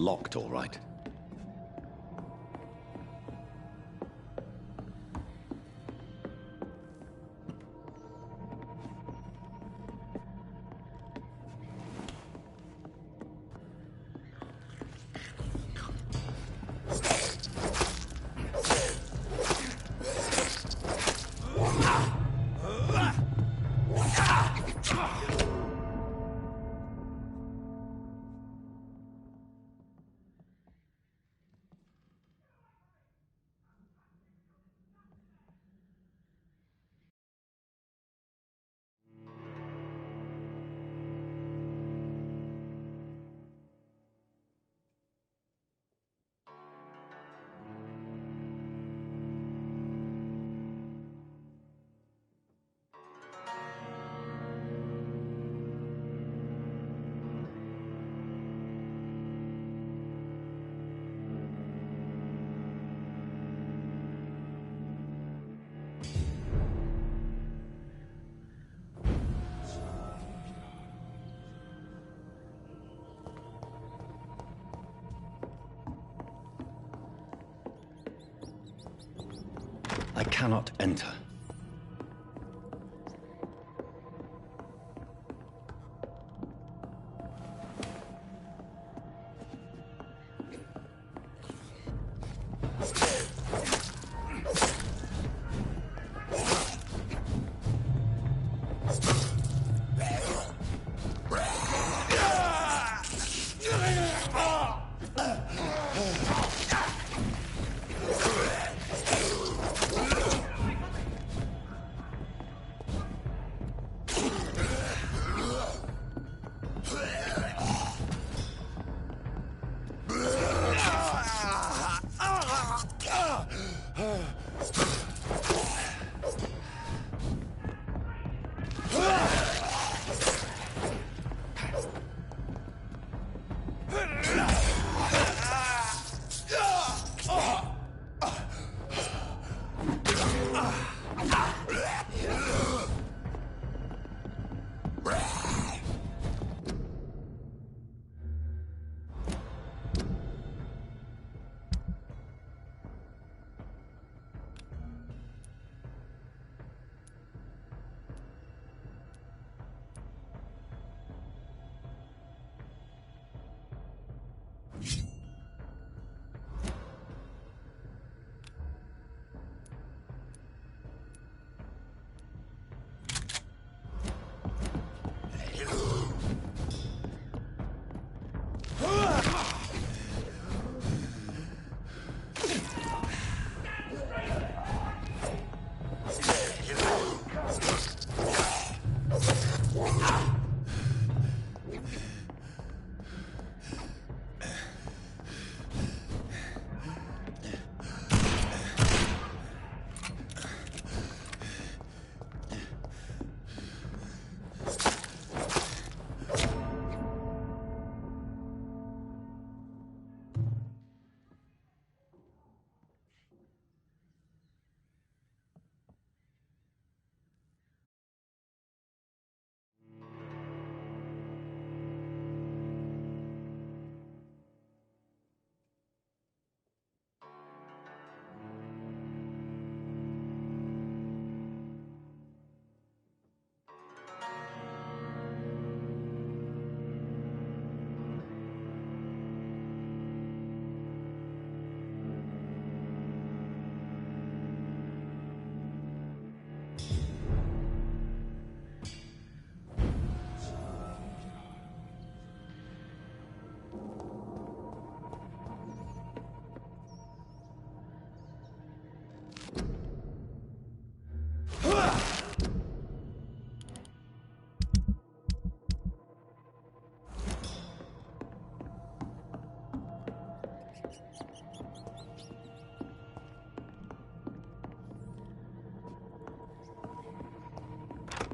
locked, all right. I cannot enter.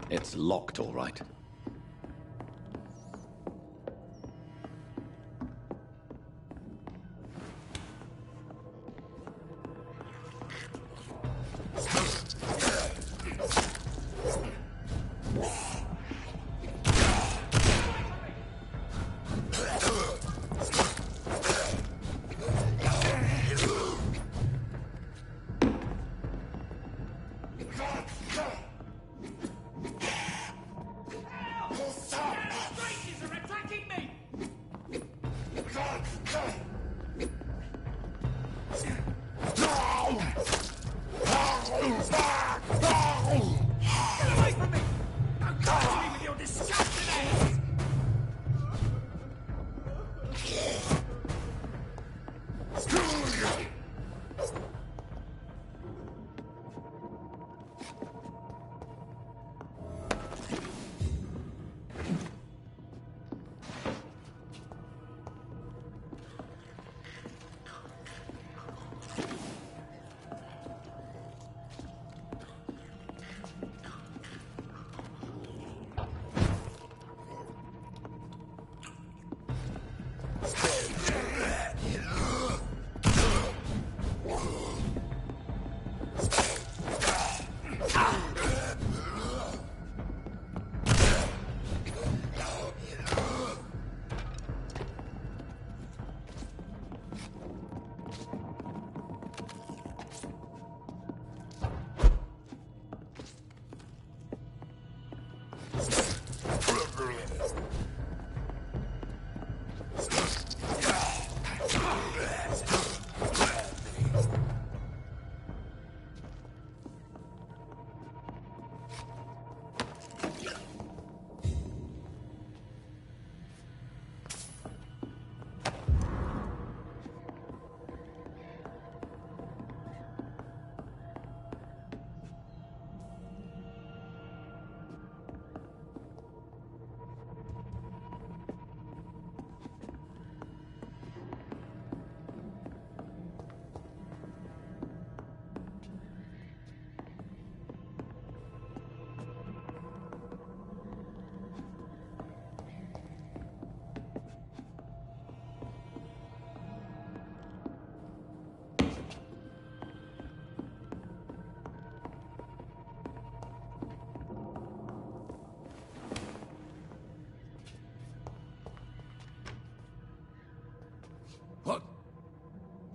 It's locked, all right. away from me! Don't come to me with your disgusting ass!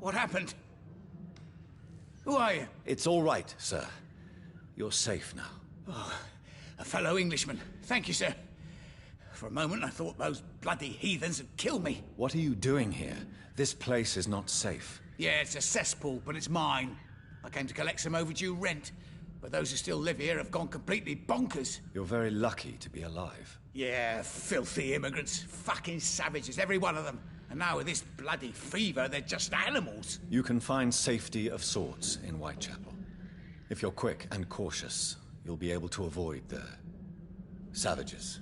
What happened? Who are you? It's all right, sir. You're safe now. Oh, a fellow Englishman. Thank you, sir. For a moment, I thought those bloody heathens had killed me. What are you doing here? This place is not safe. Yeah, it's a cesspool, but it's mine. I came to collect some overdue rent, but those who still live here have gone completely bonkers. You're very lucky to be alive. Yeah, filthy immigrants. Fucking savages, every one of them. And now with this bloody fever, they're just animals. You can find safety of sorts in Whitechapel. If you're quick and cautious, you'll be able to avoid the savages.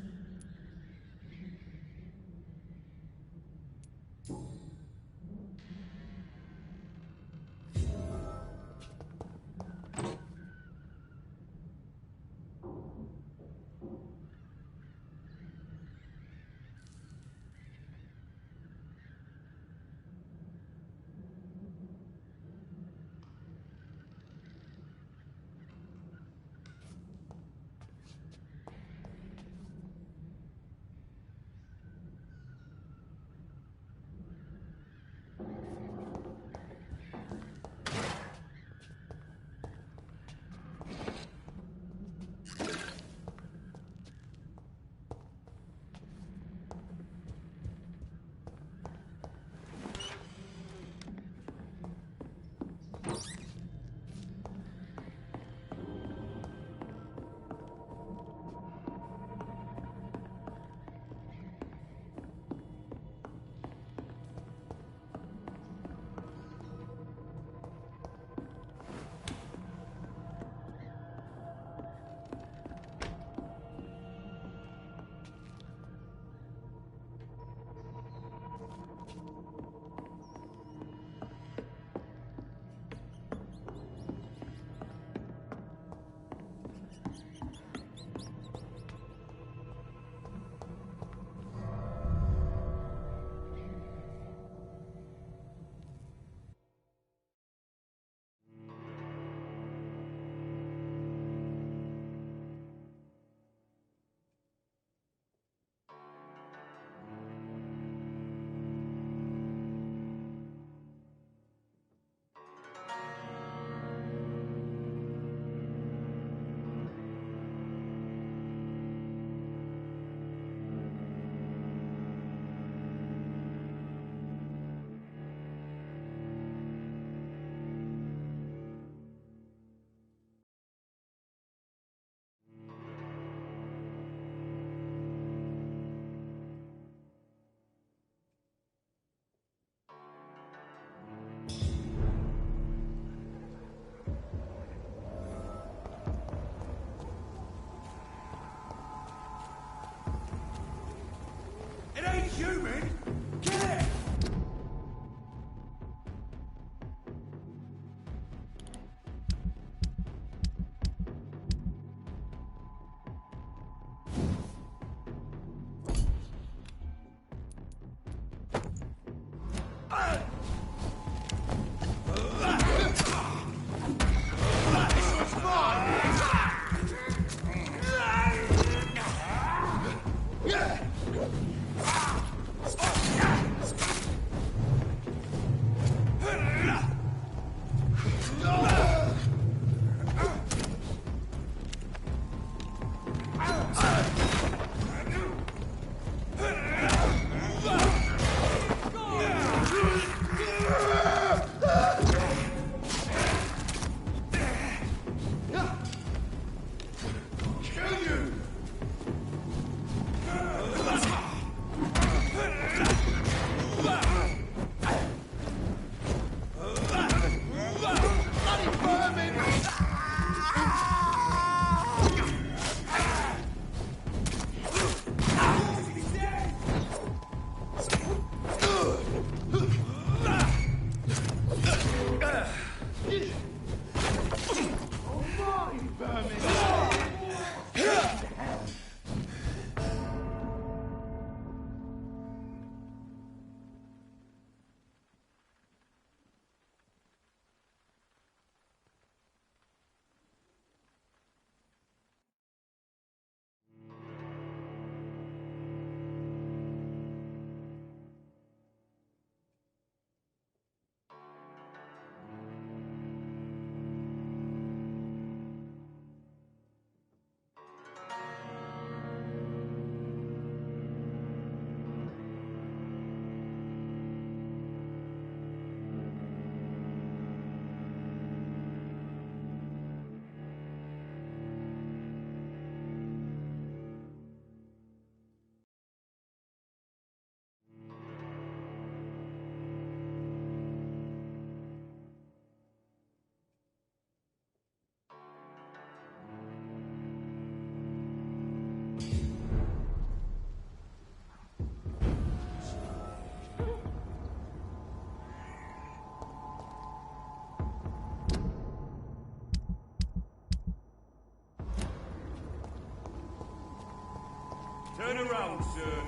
around, sir.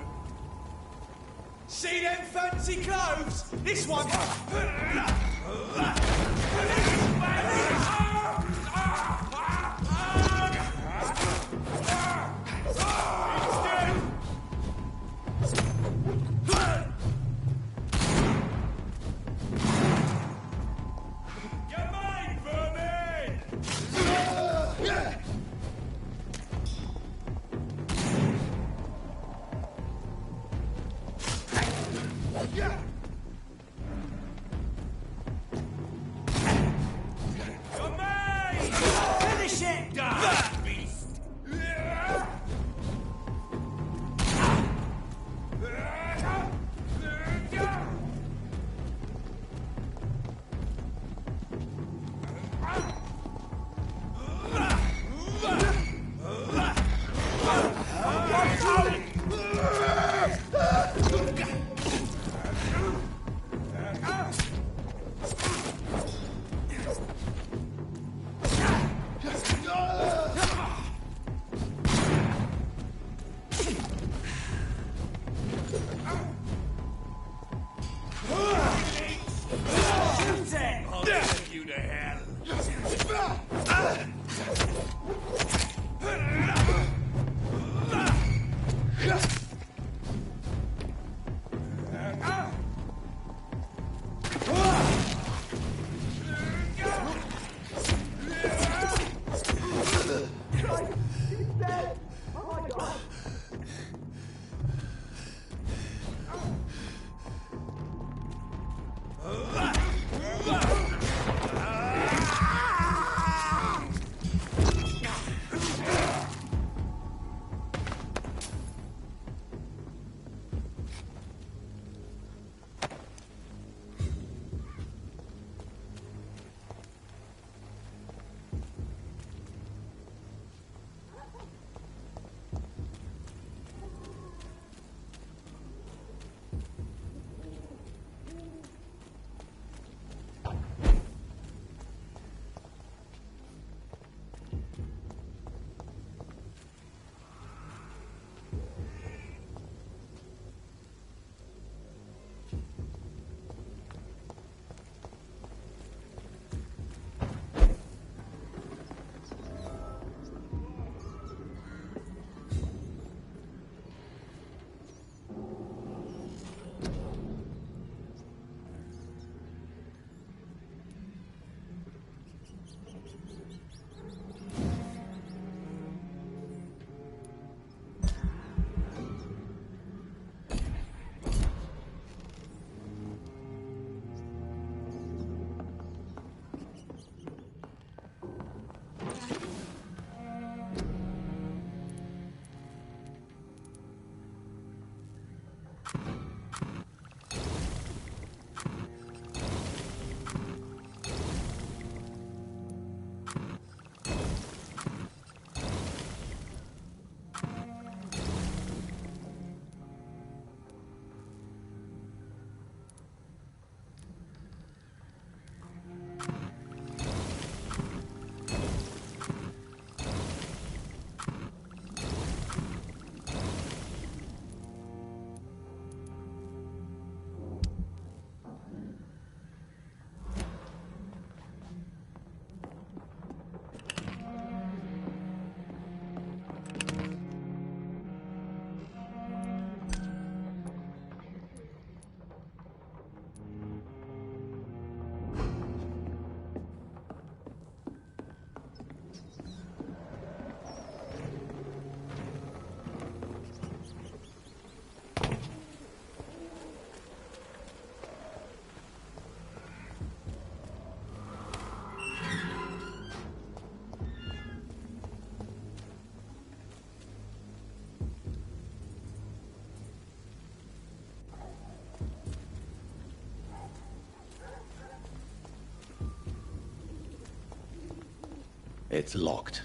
See them fancy clothes? This one. It's locked.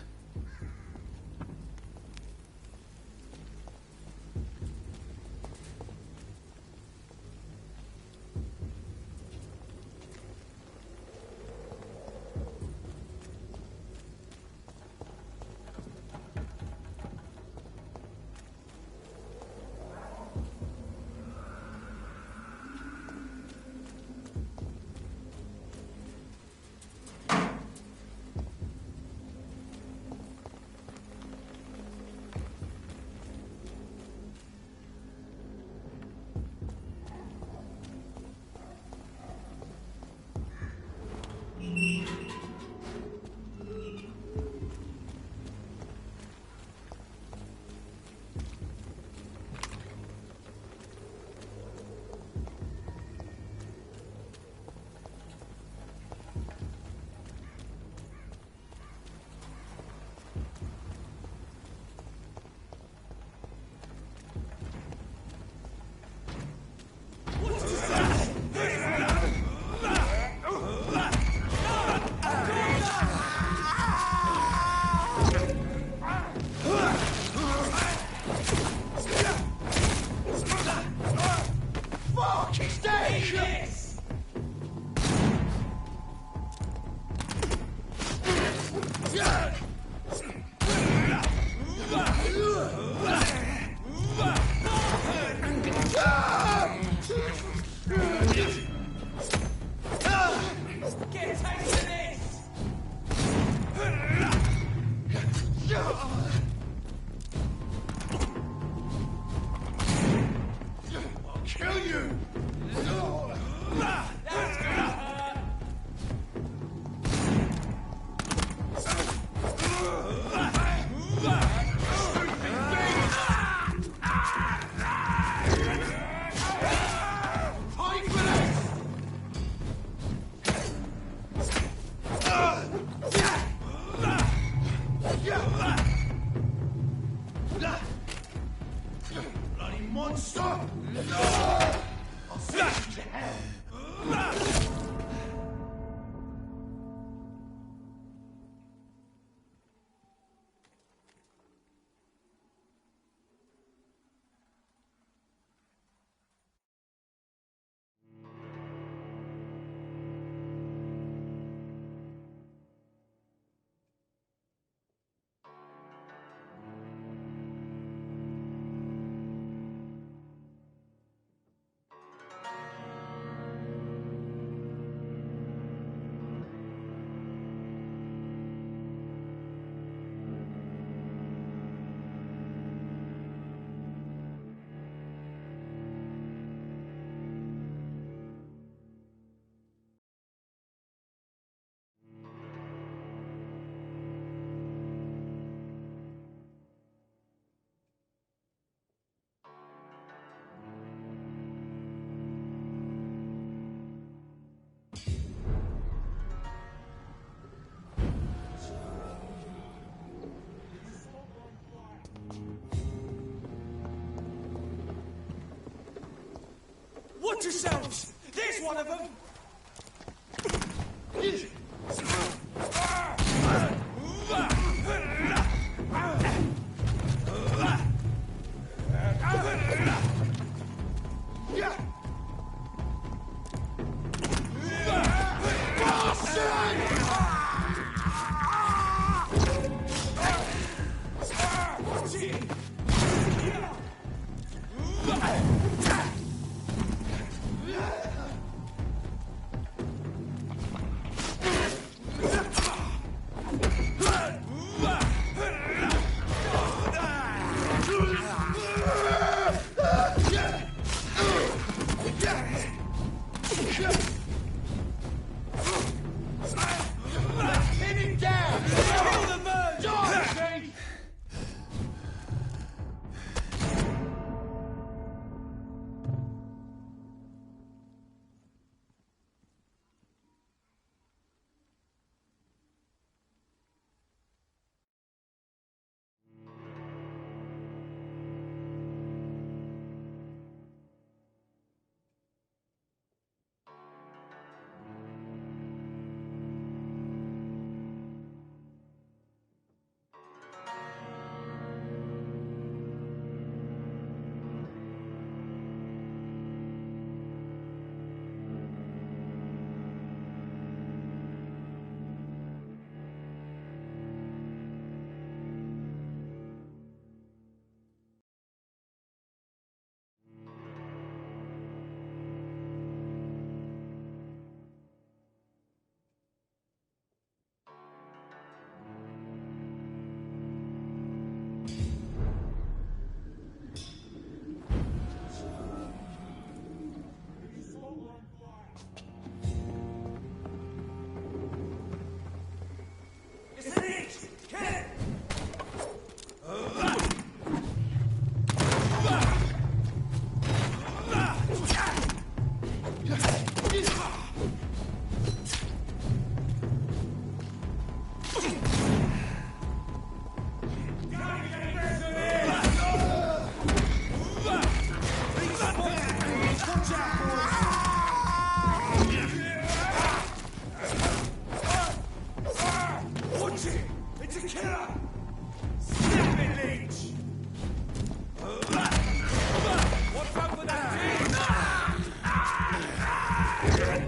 Watch yourselves! There's one of them!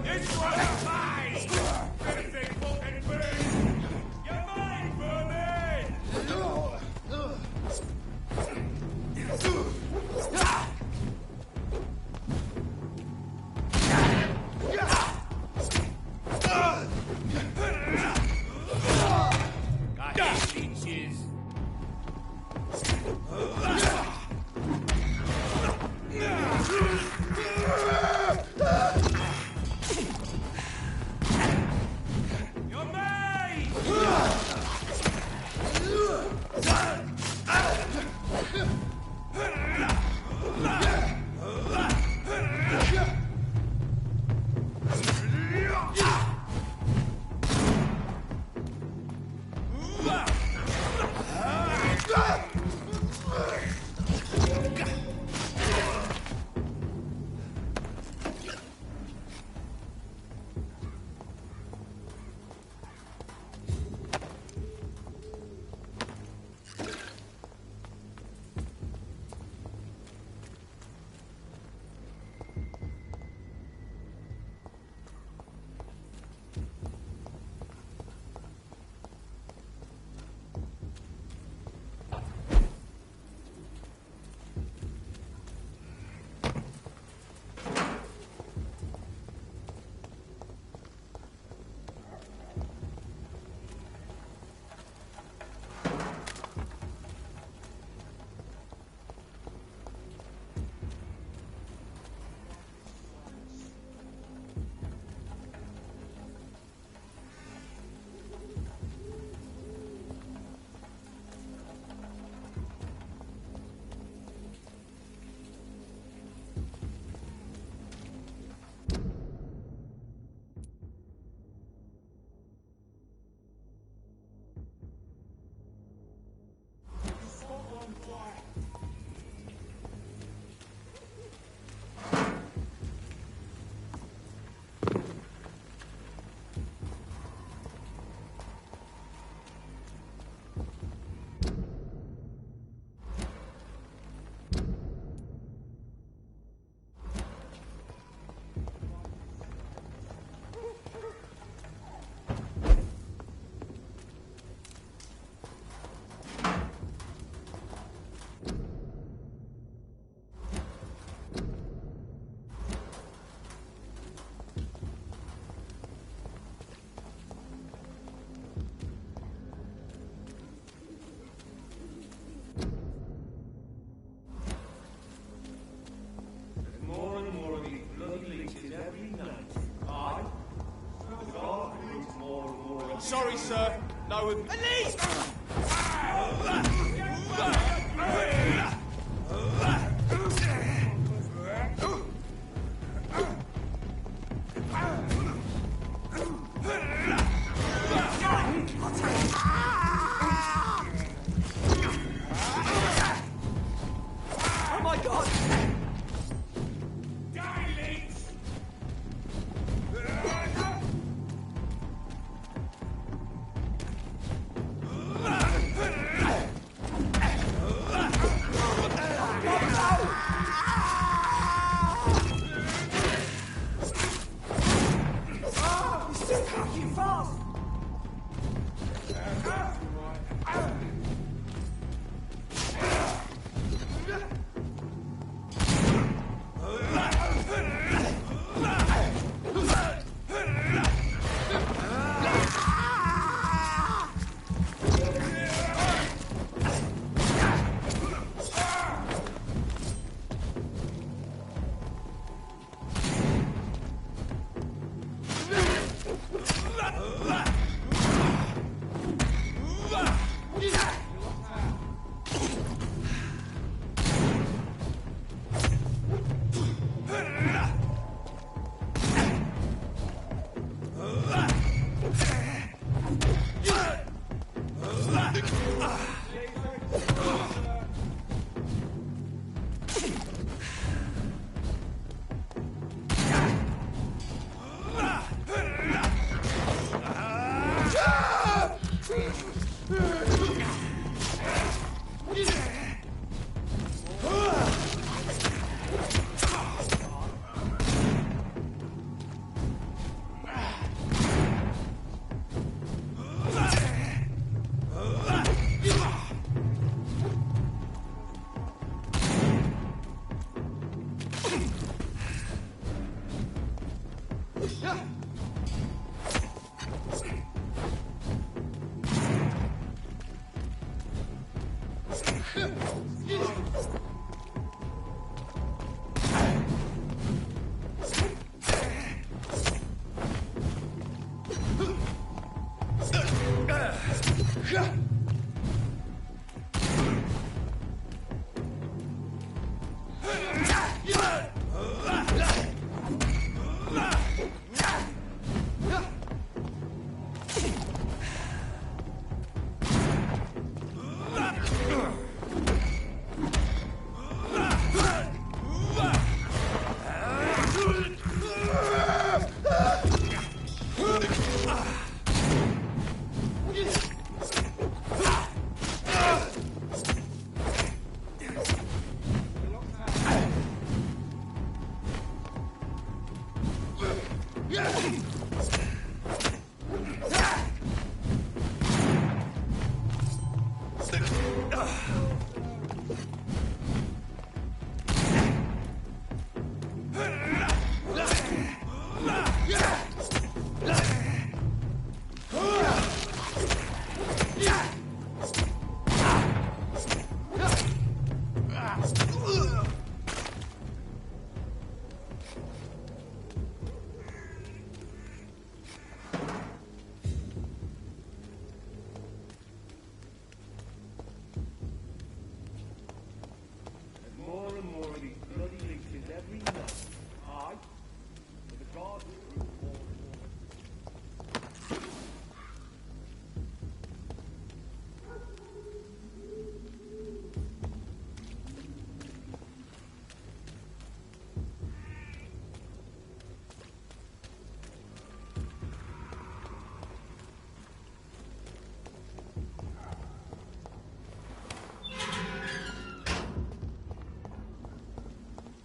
This one's mine! Anything fucking big! You're mine, Sorry, sir. No one... Elise! Oh my god!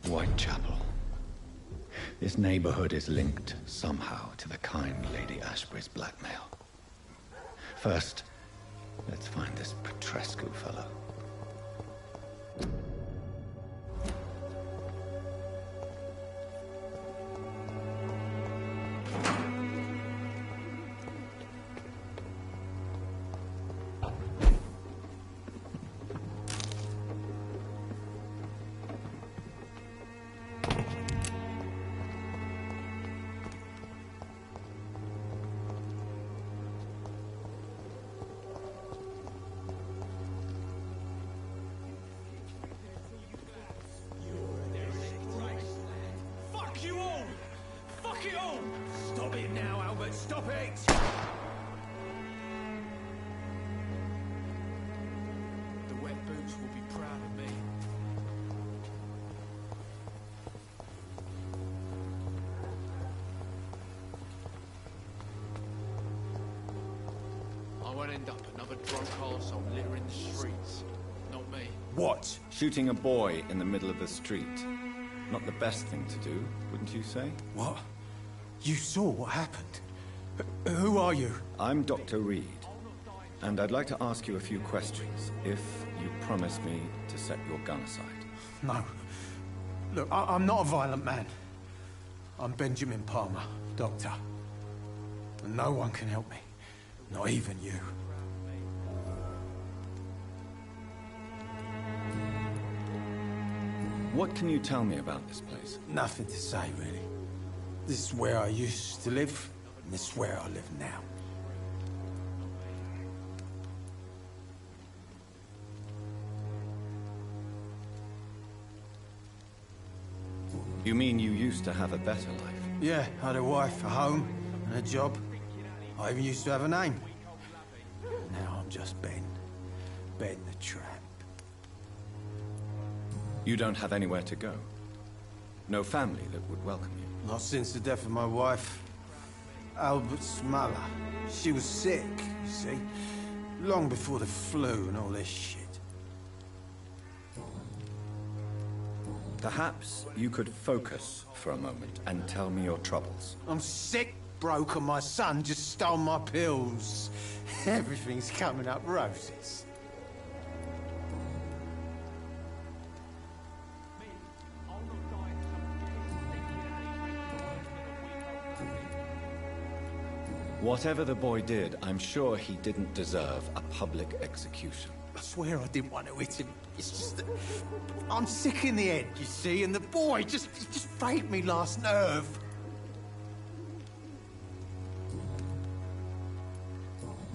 Whitechapel. This neighborhood is linked somehow to the kind Lady Ashbury's blackmail. First, let's find this Petrescu fellow. will be proud of me. I won't end up another drunk arsehole littering the streets. Not me. What? Shooting a boy in the middle of the street. Not the best thing to do, wouldn't you say? What? You saw what happened? Who are you? I'm Dr. Reed, and I'd like to ask you a few questions, if you promise me to set your gun aside. No. Look, I'm not a violent man. I'm Benjamin Palmer, doctor. And no one can help me. Not even you. What can you tell me about this place? Nothing to say, really. This is where I used to live, and this is where I live now. You mean you used to have a better life? Yeah, I had a wife, a home, and a job. I even used to have a name. Now I'm just Ben. Ben the Tramp. You don't have anywhere to go? No family that would welcome you? Not since the death of my wife, Albert's mother. She was sick, you see. Long before the flu and all this shit. Perhaps you could focus for a moment and tell me your troubles. I'm sick, broke, and my son just stole my pills. Everything's coming up roses. Whatever the boy did, I'm sure he didn't deserve a public execution. I swear I didn't want to hit him. It's just that I'm sick in the head, you see, and the boy just frayed me last nerve.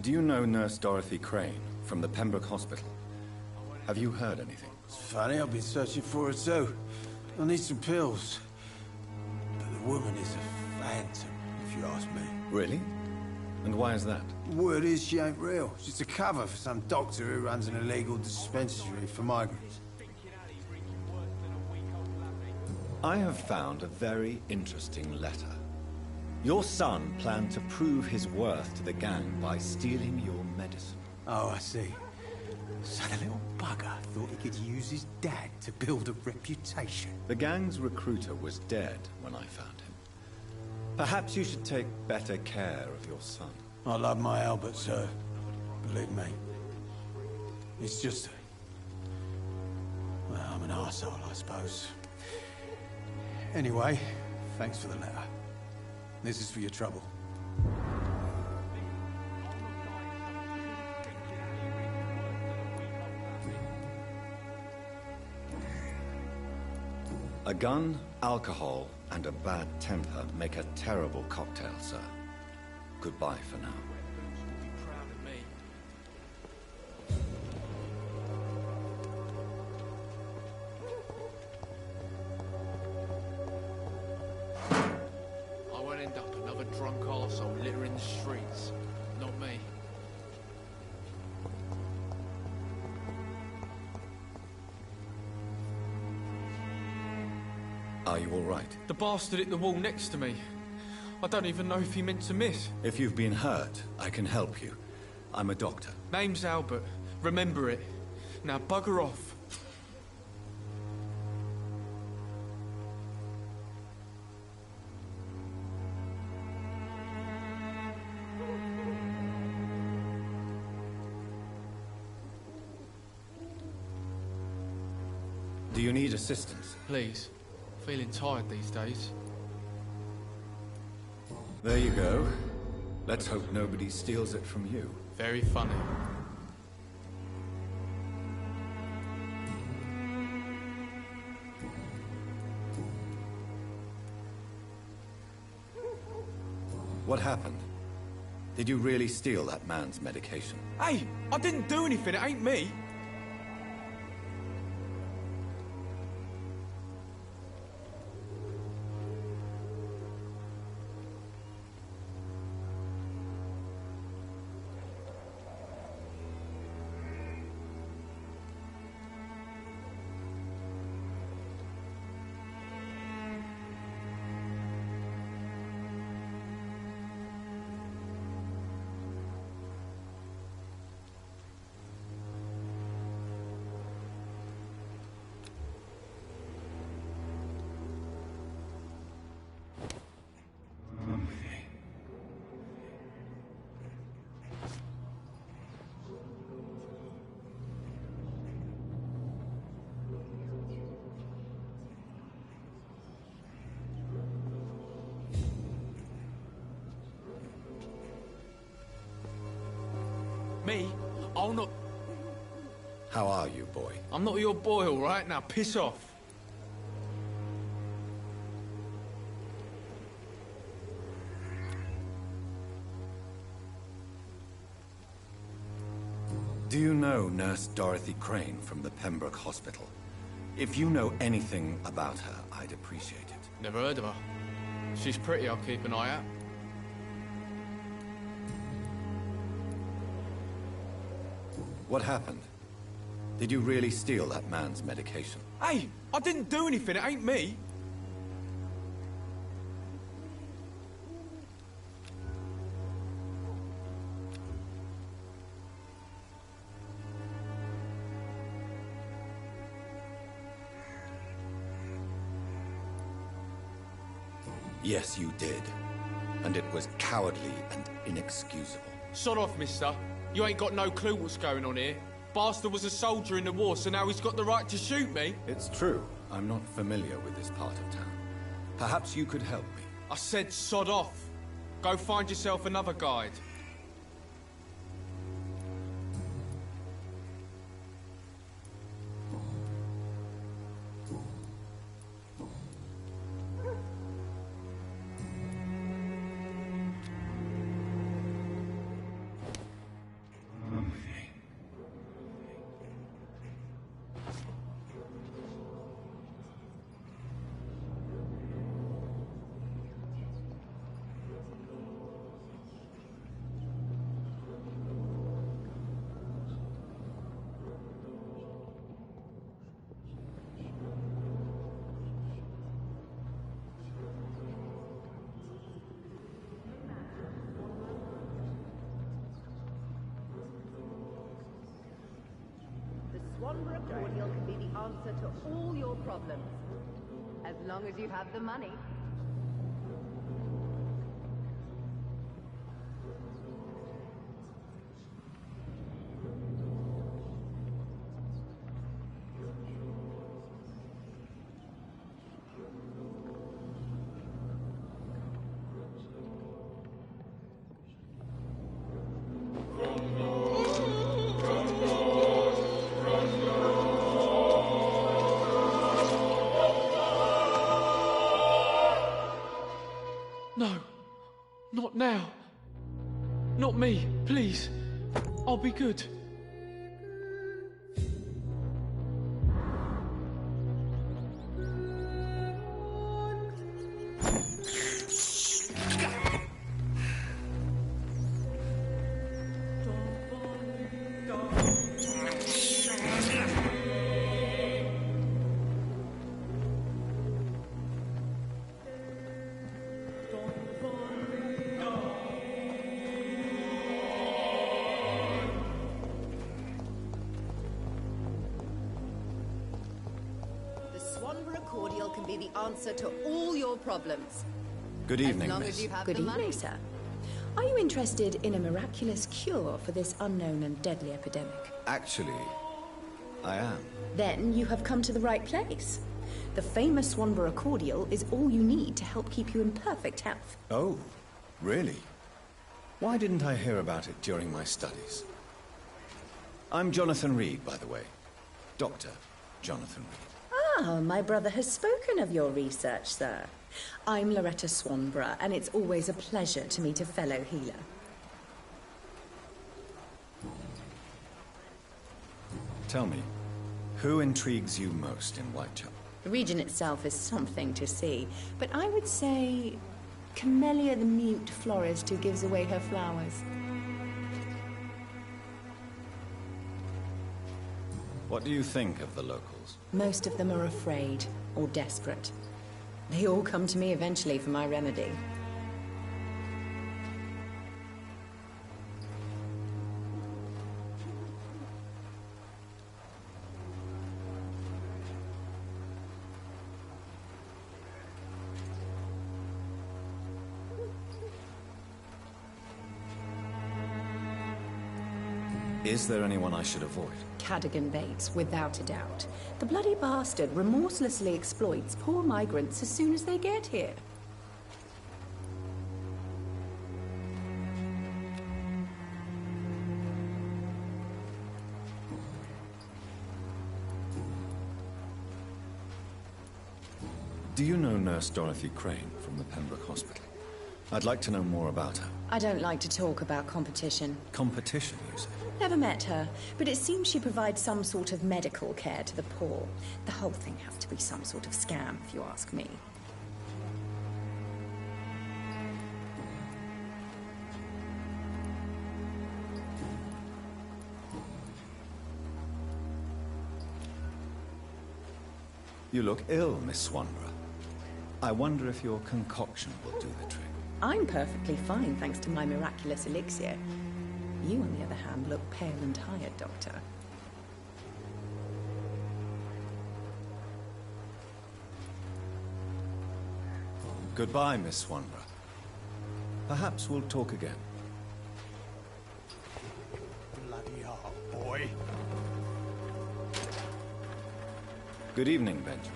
Do you know Nurse Dorothy Crane from the Pembroke Hospital? Have you heard anything? It's funny, I've been searching for her too. I need some pills. But the woman is a phantom, if you ask me. Really? And why is that? Word is she ain't real. She's a cover for some doctor who runs an illegal dispensary for migrants. I have found a very interesting letter. Your son planned to prove his worth to the gang by stealing your medicine. Oh, I see. So the little bugger thought he could use his dad to build a reputation. The gang's recruiter was dead when I found him. Perhaps you should take better care of your son. I love my Albert, sir. Believe me. It's just... well, I'm an arsehole, I suppose. Anyway, thanks for the letter. This is for your trouble. A gun, alcohol, and a bad temper make a terrible cocktail, sir. Goodbye for now. Be proud of me. I won't end up another drunk arsehole littering the streets. Not me. Are you all right? The bastard hit the wall next to me. I don't even know if he meant to miss. If you've been hurt, I can help you. I'm a doctor. Name's Albert. Remember it. Now bugger off. Do you need assistance? Please. Feeling tired these days. There you go. Let's hope nobody steals it from you. Very funny. What happened? Did you really steal that man's medication? Hey! I didn't do anything, it ain't me! Me? I'll not... How are you, boy? I'm not your boy, all right? Now piss off. Do you know Nurse Dorothy Crane from the Pembroke Hospital? If you know anything about her, I'd appreciate it. Never heard of her. She's pretty, I'll keep an eye out. What happened? Did you really steal that man's medication? Hey, I didn't do anything, it ain't me. Yes, you did. And it was cowardly and inexcusable. Sod off, mister. You ain't got no clue what's going on here. Bastard was a soldier in the war, so now he's got the right to shoot me. It's true. I'm not familiar with this part of town. Perhaps you could help me. I said sod off. Go find yourself another guide. Swanborough cordial can be the answer to all your problems. As long as you have the money. No, not now. Not me, please. I'll be good. Can be the answer to all your problems. Good evening, as long miss. As you have Good the evening, money. sir. Are you interested in a miraculous cure for this unknown and deadly epidemic? Actually, I am. Then you have come to the right place. The famous Swanborough cordial is all you need to help keep you in perfect health. Oh, really? Why didn't I hear about it during my studies? I'm Jonathan Reed, by the way. Dr. Jonathan Reed. Ah, my brother has spoken of your research, sir. I'm Loretta Swanborough, and it's always a pleasure to meet a fellow healer. Tell me, who intrigues you most in Whitechapel? The region itself is something to see, but I would say Camellia the mute florist who gives away her flowers. What do you think of the locals? Most of them are afraid or desperate. They all come to me eventually for my remedy. Is there anyone I should avoid? Cadogan Bates, without a doubt. The bloody bastard remorselessly exploits poor migrants as soon as they get here. Do you know Nurse Dorothy Crane from the Pembroke Hospital? I'd like to know more about her. I don't like to talk about competition. Competition, you say? Never met her, but it seems she provides some sort of medical care to the poor. The whole thing has to be some sort of scam, if you ask me. You look ill, Miss Swanborough. I wonder if your concoction will do the trick. I'm perfectly fine, thanks to my miraculous elixir. You, on the other hand, look pale and tired, Doctor. Goodbye, Miss Swanborough. Perhaps we'll talk again. Bloody hell, boy. Good evening, Benjamin.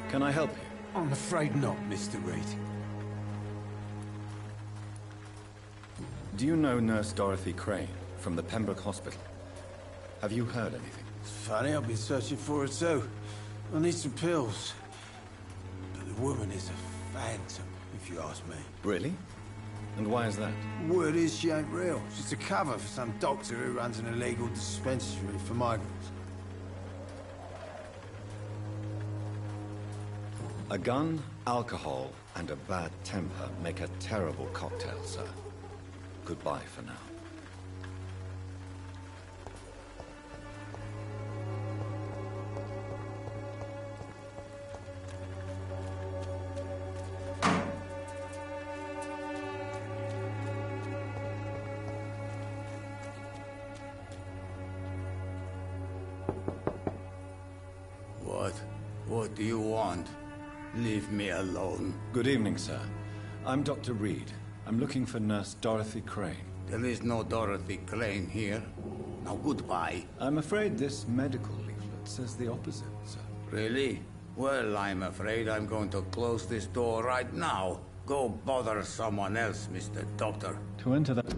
Can I help you? I'm afraid not, Mr. Reed. Do you know Nurse Dorothy Crane from the Pembroke Hospital? Have you heard anything? It's funny, I've been searching for her too. I need some pills. But the woman is a phantom, if you ask me. Really? And why is that? Word is she ain't real. She's a cover for some doctor who runs an illegal dispensary for migrants. A gun, alcohol, and a bad temper make a terrible cocktail, sir. Goodbye for now. What do you want? Leave me alone. Good evening, sir. I'm Dr. Reed. I'm looking for Nurse Dorothy Crane. There is no Dorothy Crane here. Now goodbye. I'm afraid this medical leaflet says the opposite, sir. Really? Well, I'm afraid I'm going to close this door right now. Go bother someone else, Mr. Doctor. To enter that...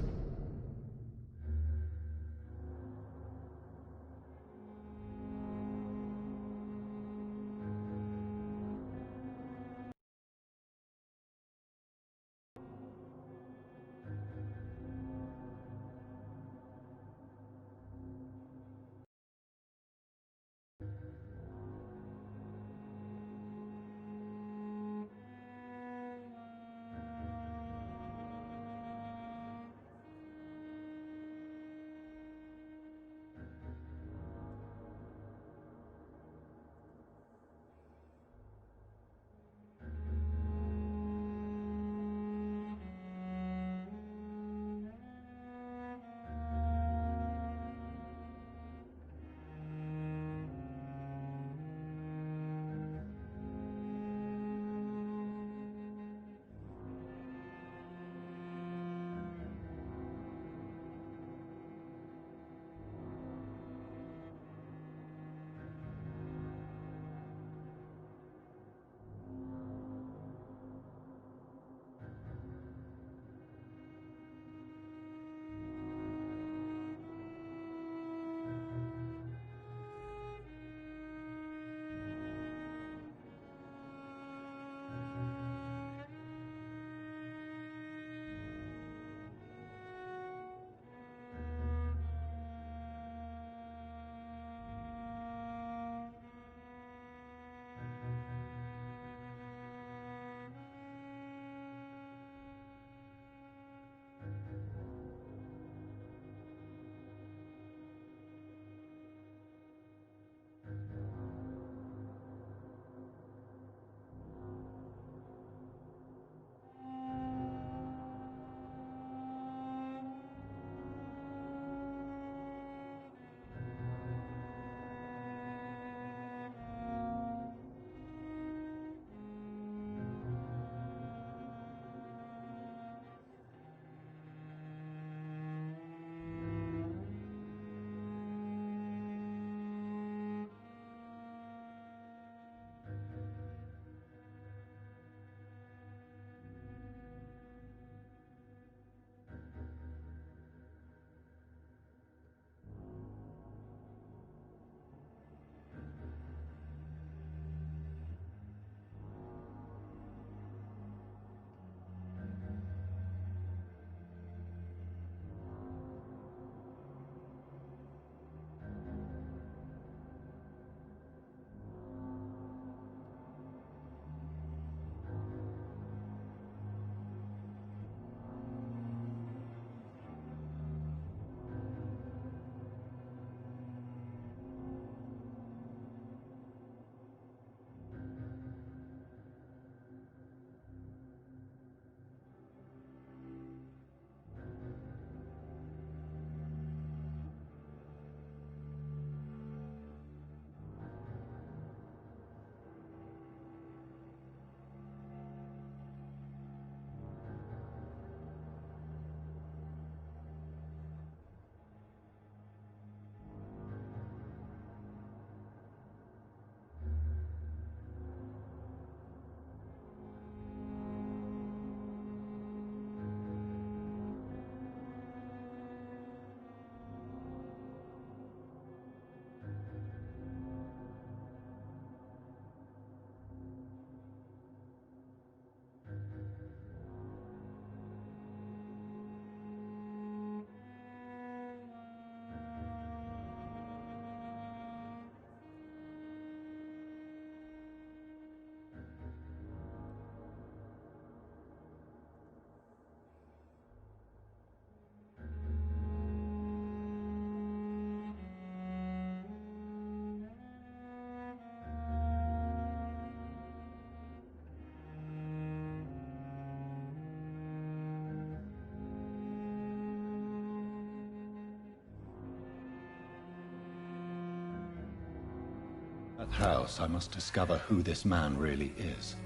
At the house, I must discover who this man really is.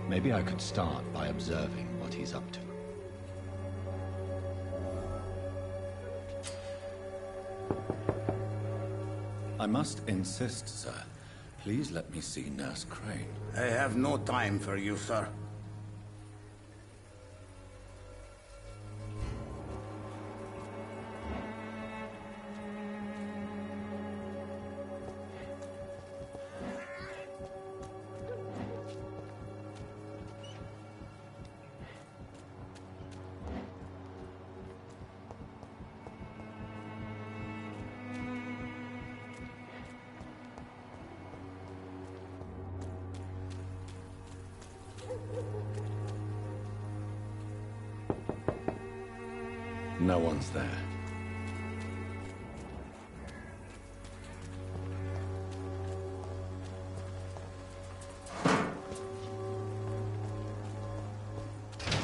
Maybe I could start by observing what he's up to. I must insist, sir. Please let me see Nurse Crane. I have no time for you, sir. No one's there.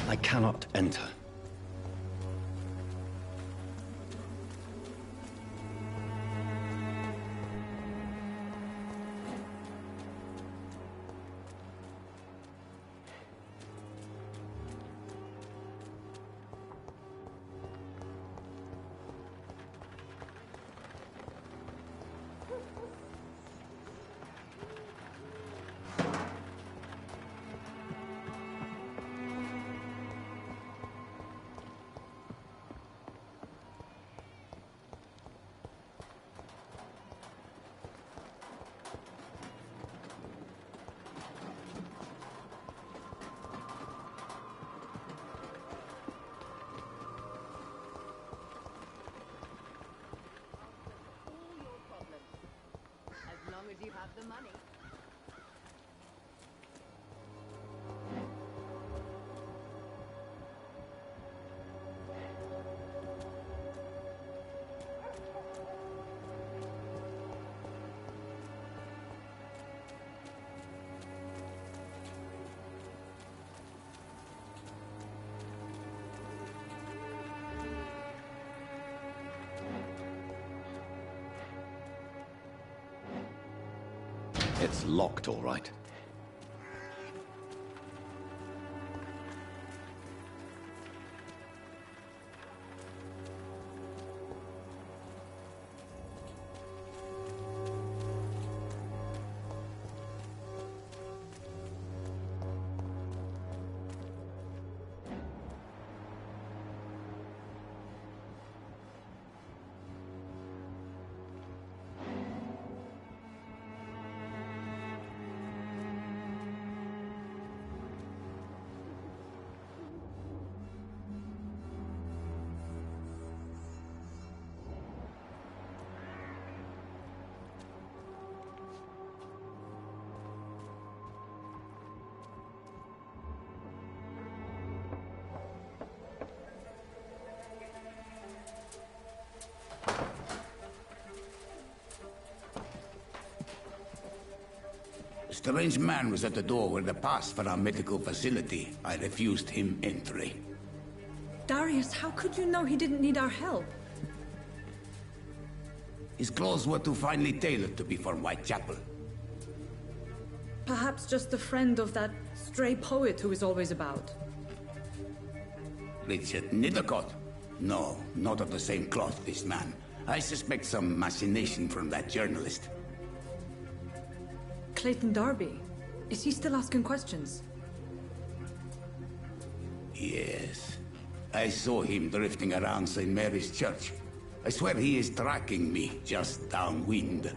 I cannot enter. As long as you have the money. It's locked, all right. A strange man was at the door with a pass for our medical facility. I refused him entry. Darius, how could you know he didn't need our help? His clothes were too finely tailored to be from Whitechapel. Perhaps just a friend of that stray poet who is always about. Richard Nithercott? No, not of the same cloth, this man. I suspect some machination from that journalist. Clayton Darby. Is he still asking questions? Yes. I saw him drifting around St. Mary's Church. I swear he is tracking me, just downwind.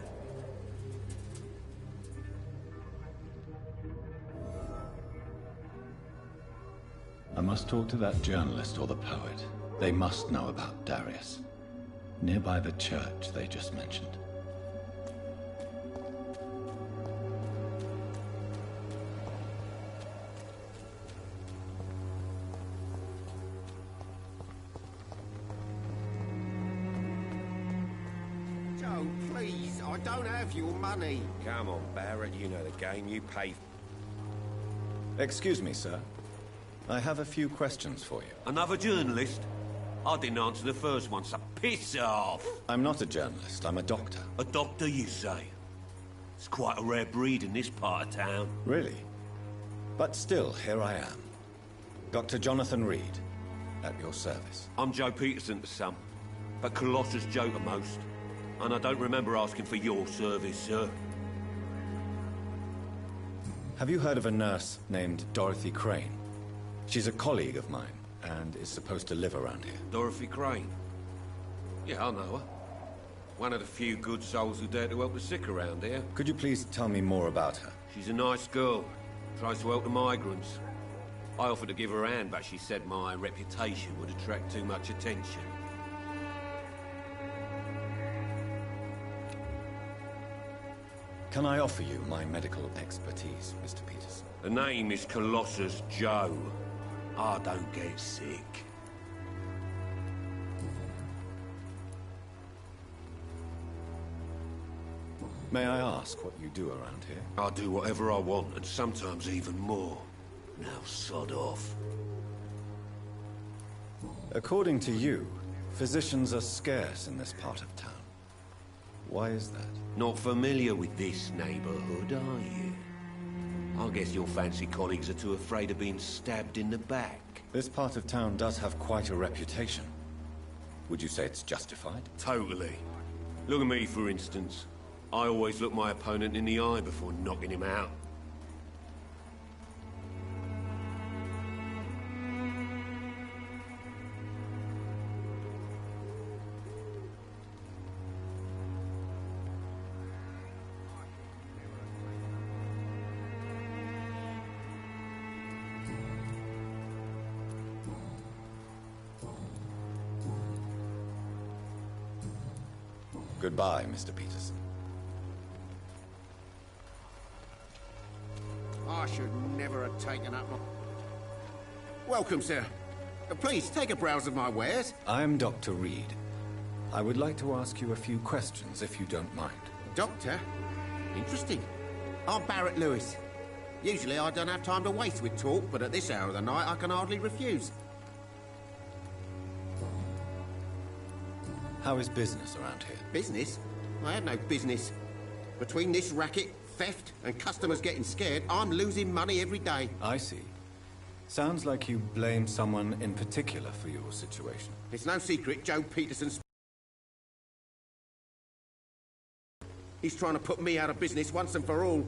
I must talk to that journalist or the poet. They must know about Darius. Nearby the church they just mentioned. Joe, please, I don't have your money. Come on, Barrett, you know the game. You pay. Excuse me, sir. I have a few questions for you. Another journalist? I didn't answer the first one, so piss off! I'm not a journalist, I'm a doctor. A doctor, you say? It's quite a rare breed in this part of town. Really? But still, here I am. Dr. Jonathan Reed, at your service. I'm Joe Peterson to some, but Colossus Joe to most. And I don't remember asking for your service, sir. Have you heard of a nurse named Dorothy Crane? She's a colleague of mine, and is supposed to live around here. Dorothy Crane? Yeah, I know her. One of the few good souls who dare to help the sick around here. Could you please tell me more about her? She's a nice girl. Tries to help the migrants. I offered to give her a hand, but she said my reputation would attract too much attention. Can I offer you my medical expertise, Mr. Peterson? The name is Colossus Joe. I don't get sick. May I ask what you do around here? I do whatever I want, and sometimes even more. Now sod off. According to you, physicians are scarce in this part of town. Why is that? Not familiar with this neighborhood, are you? I guess your fancy colleagues are too afraid of being stabbed in the back. This part of town does have quite a reputation. Would you say it's justified? Totally. Look at me, for instance. I always look my opponent in the eye before knocking him out. Goodbye, Mr. Peterson. I should never have taken up my... Welcome, sir. Please, take a browse of my wares. I'm Dr. Reed. I would like to ask you a few questions, if you don't mind. Doctor? Interesting. I'm Barrett Lewis. Usually I don't have time to waste with talk, but at this hour of the night I can hardly refuse. How is business around here? Business? I have no business. Between this racket, theft, and customers getting scared, I'm losing money every day. I see. Sounds like you blame someone in particular for your situation. It's no secret Joe Peterson's... He's trying to put me out of business once and for all.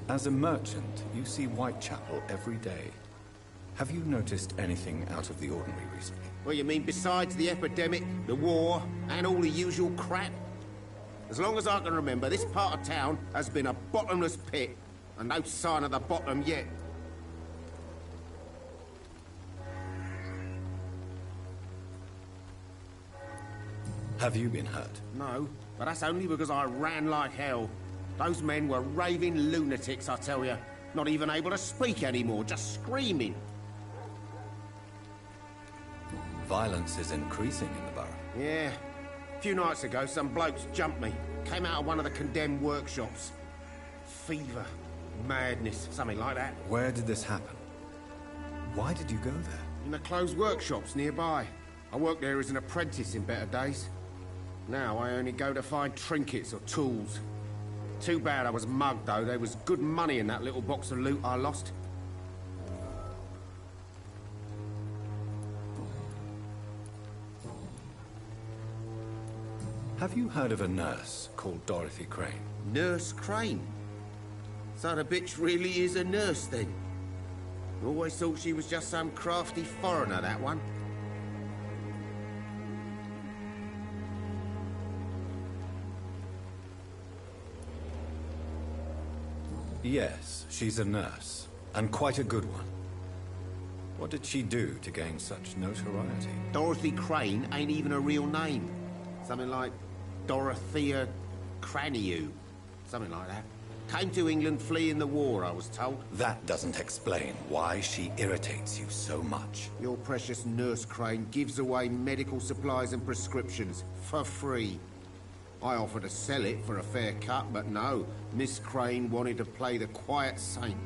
As a merchant, you see Whitechapel every day. Have you noticed anything out of the ordinary recently? Well, you mean besides the epidemic, the war, and all the usual crap? As long as I can remember, this part of town has been a bottomless pit, and no sign of the bottom yet. Have you been hurt? No, but that's only because I ran like hell. Those men were raving lunatics, I tell you. Not even able to speak anymore, just screaming. Violence is increasing in the borough. Yeah. A few nights ago, some blokes jumped me. Came out of one of the condemned workshops. Fever, madness, something like that. Where did this happen? Why did you go there? In the closed workshops nearby. I worked there as an apprentice in better days. Now I only go to find trinkets or tools. Too bad I was mugged, though. There was good money in that little box of loot I lost. Have you heard of a nurse called Dorothy Crane? Nurse Crane? So the bitch really is a nurse, then? Always thought she was just some crafty foreigner, that one. Yes, she's a nurse, and quite a good one. What did she do to gain such notoriety? Dorothy Crane ain't even a real name. Something like Dorothea Craniu. Something like that. Came to England fleeing the war, I was told. That doesn't explain why she irritates you so much. Your precious Nurse Crane gives away medical supplies and prescriptions for free. I offered to sell it for a fair cut, but no. Miss Crane wanted to play the quiet saint.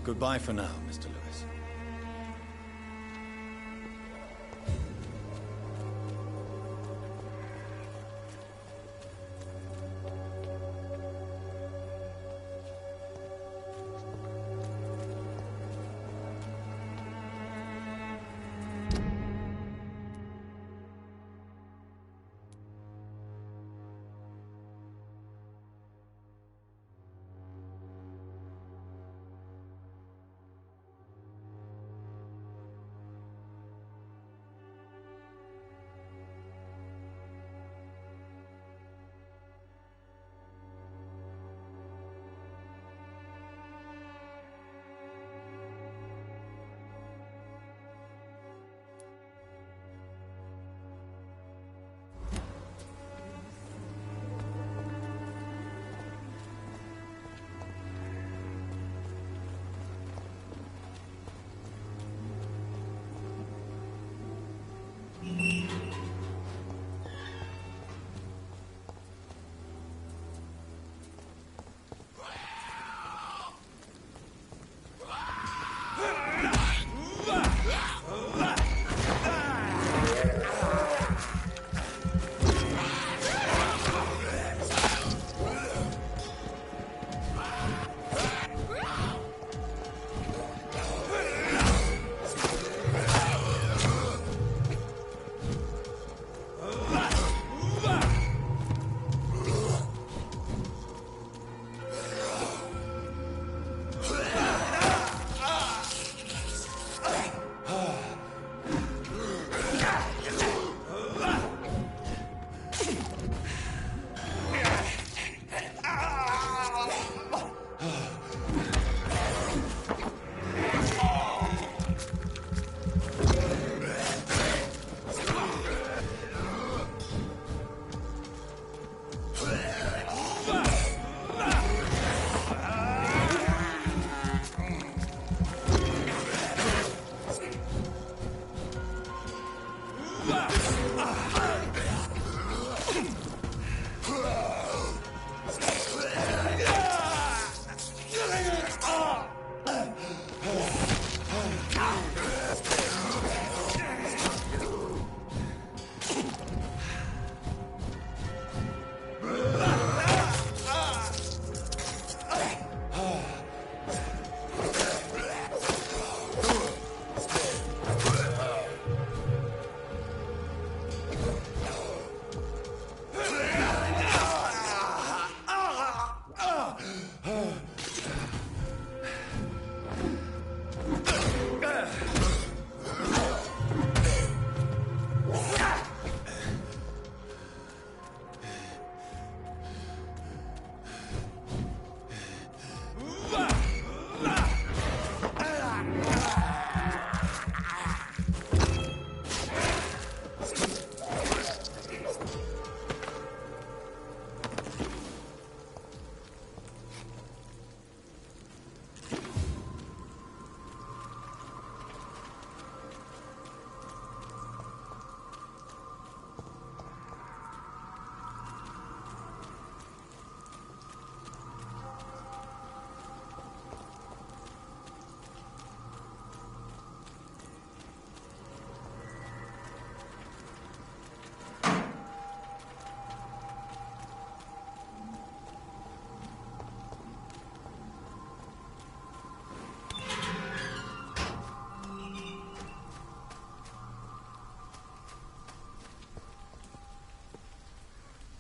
Goodbye for now, Mr. Lewis.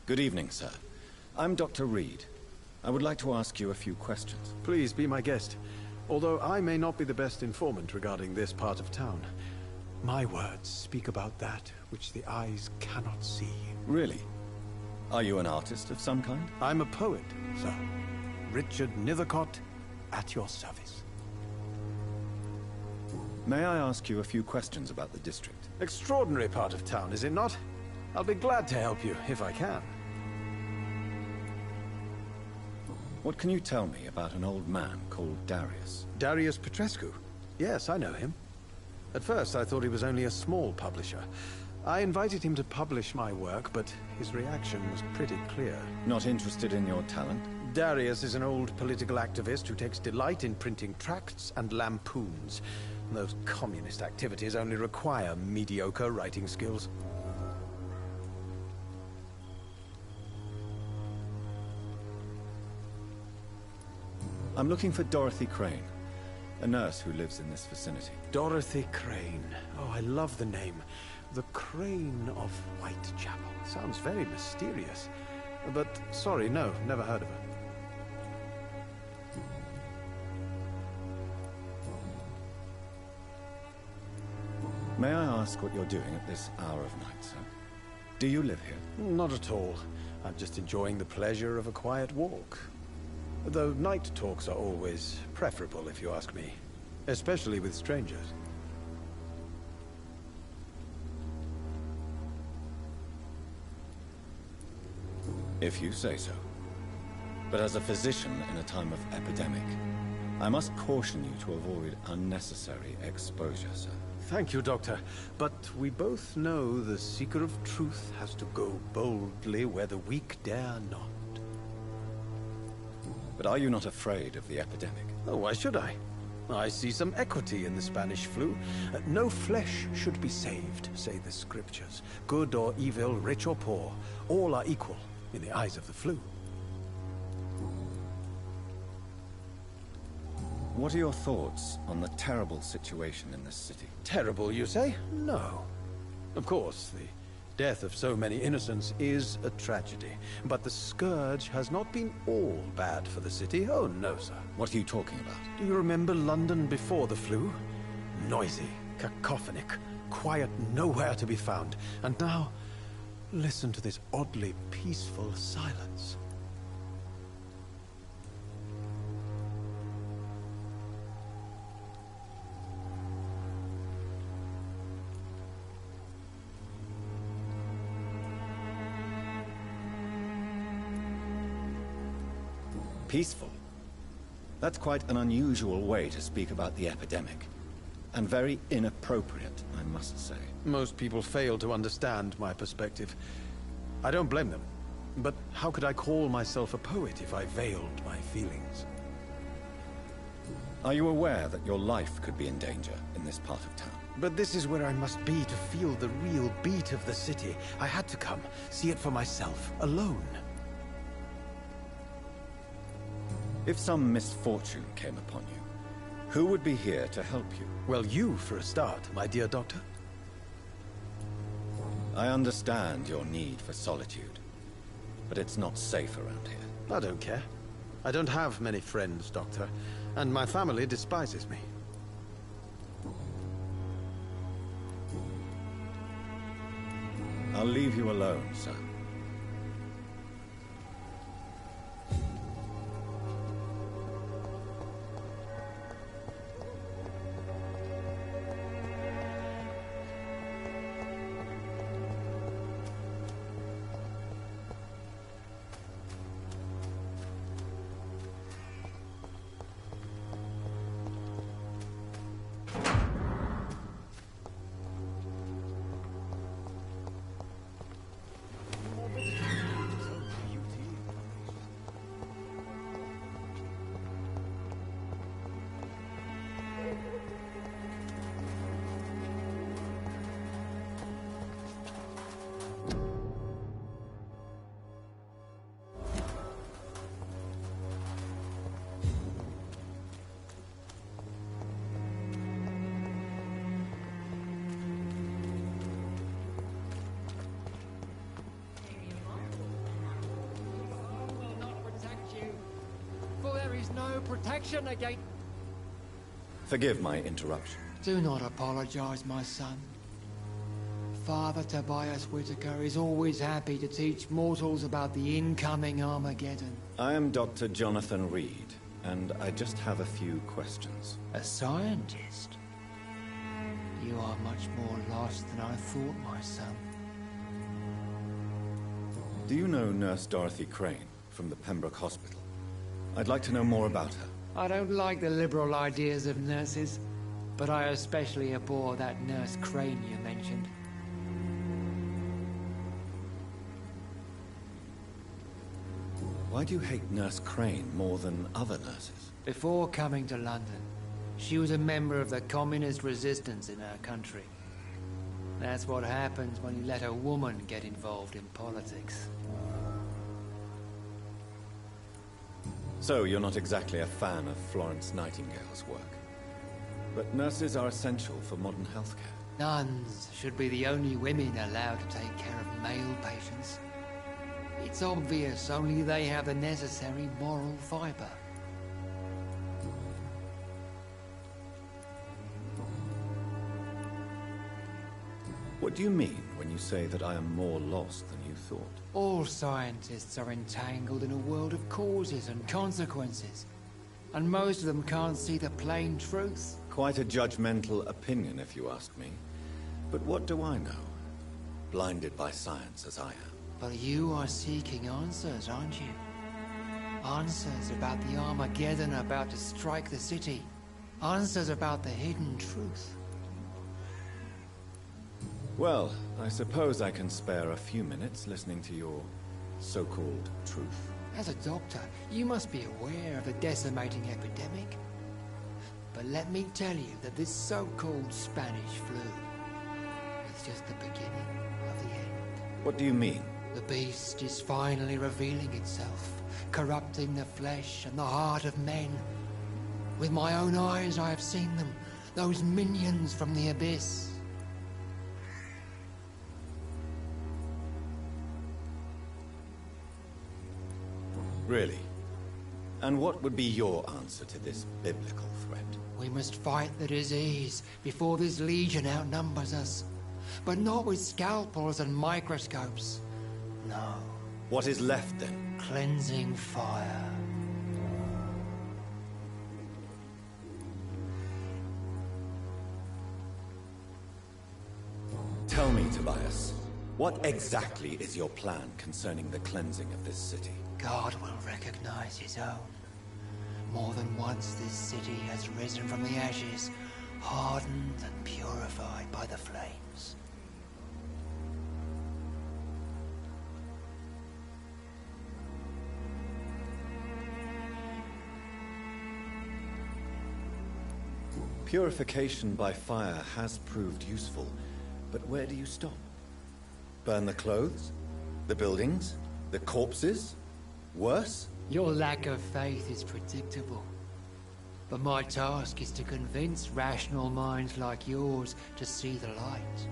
Good evening, sir. I'm Dr. Reed. I would like to ask you a few questions. Please be my guest. Although I may not be the best informant regarding this part of town, my words speak about that which the eyes cannot see. Really? Are you an artist of some kind? I'm a poet, sir. Richard Nethercott, at your service. May I ask you a few questions about the district? Extraordinary part of town, is it not? I'll be glad to help you, if I can. What can you tell me about an old man called Darius? Darius Petrescu? Yes, I know him. At first, I thought he was only a small publisher. I invited him to publish my work, but his reaction was pretty clear. Not interested in your talent? Darius is an old political activist who takes delight in printing tracts and lampoons. Those communist activities only require mediocre writing skills. I'm looking for Dorothy Crane, a nurse who lives in this vicinity. Dorothy Crane. Oh, I love the name. The Crane of Whitechapel. Sounds very mysterious. But, sorry, no, never heard of her. May I ask what you're doing at this hour of night, sir? Do you live here? Not at all. I'm just enjoying the pleasure of a quiet walk. Though night talks are always preferable, if you ask me. Especially with strangers. If you say so. But as a physician in a time of epidemic, I must caution you to avoid unnecessary exposure, sir. Thank you, Doctor. But we both know the seeker of truth has to go boldly where the weak dare not. But are you not afraid of the epidemic? Oh, why should I? I see some equity in the Spanish flu. No flesh should be saved, say the scriptures. Good or evil, rich or poor, all are equal in the eyes of the flu. What are your thoughts on the terrible situation in this city? Terrible, you say? No. Of course, the death of so many innocents is a tragedy. But the scourge has not been all bad for the city. Oh, no, sir. What are you talking about? Do you remember London before the flu? Noisy, cacophonic, quiet nowhere to be found. And now, listen to this oddly peaceful silence. Peaceful? That's quite an unusual way to speak about the epidemic. And very inappropriate, I must say. Most people fail to understand my perspective. I don't blame them. But how could I call myself a poet if I veiled my feelings? Are you aware that your life could be in danger in this part of town? But this is where I must be to feel the real beat of the city. I had to come, see it for myself, alone. If some misfortune came upon you, who would be here to help you? Well, you for a start, my dear doctor. I understand your need for solitude, but it's not safe around here. I don't care. I don't have many friends, Doctor, and my family despises me. I'll leave you alone, sir. No protection against... Forgive my interruption. Do not apologize, my son. Father Tobias Whitaker is always happy to teach mortals about the incoming Armageddon. I am Dr. Jonathan Reed, and I just have a few questions. A scientist? You are much more lost than I thought, my son. Do you know Nurse Dorothy Crane from the Pembroke Hospital? I'd like to know more about her. I don't like the liberal ideas of nurses, but I especially abhor that Nurse Crane you mentioned. Why do you hate Nurse Crane more than other nurses? Before coming to London, she was a member of the communist resistance in her country. That's what happens when you let a woman get involved in politics. So you're not exactly a fan of Florence Nightingale's work. But nurses are essential for modern healthcare. Nuns should be the only women allowed to take care of male patients. It's obvious only they have the necessary moral fiber. What do you mean when you say that I am more lost than you thought? All scientists are entangled in a world of causes and consequences. And most of them can't see the plain truth. Quite a judgmental opinion, if you ask me. But what do I know? Blinded by science as I am. But you are seeking answers, aren't you? Answers about the Armageddon about to strike the city. Answers about the hidden truth. Well, I suppose I can spare a few minutes listening to your so-called truth. As a doctor, you must be aware of the decimating epidemic. But let me tell you that this so-called Spanish flu is just the beginning of the end. What do you mean? The beast is finally revealing itself, corrupting the flesh and the heart of men. With my own eyes I have seen them, those minions from the abyss. Really? And what would be your answer to this biblical threat? We must fight the disease before this legion outnumbers us. But not with scalpels and microscopes. No. What is left then? Cleansing fire. Tell me, Tobias, what exactly is your plan concerning the cleansing of this city? God will recognize his own. More than once this city has risen from the ashes, hardened and purified by the flames. Purification by fire has proved useful, but where do you stop? Burn the clothes? The buildings? The corpses? Worse? Your lack of faith is predictable. But my task is to convince rational minds like yours to see the light.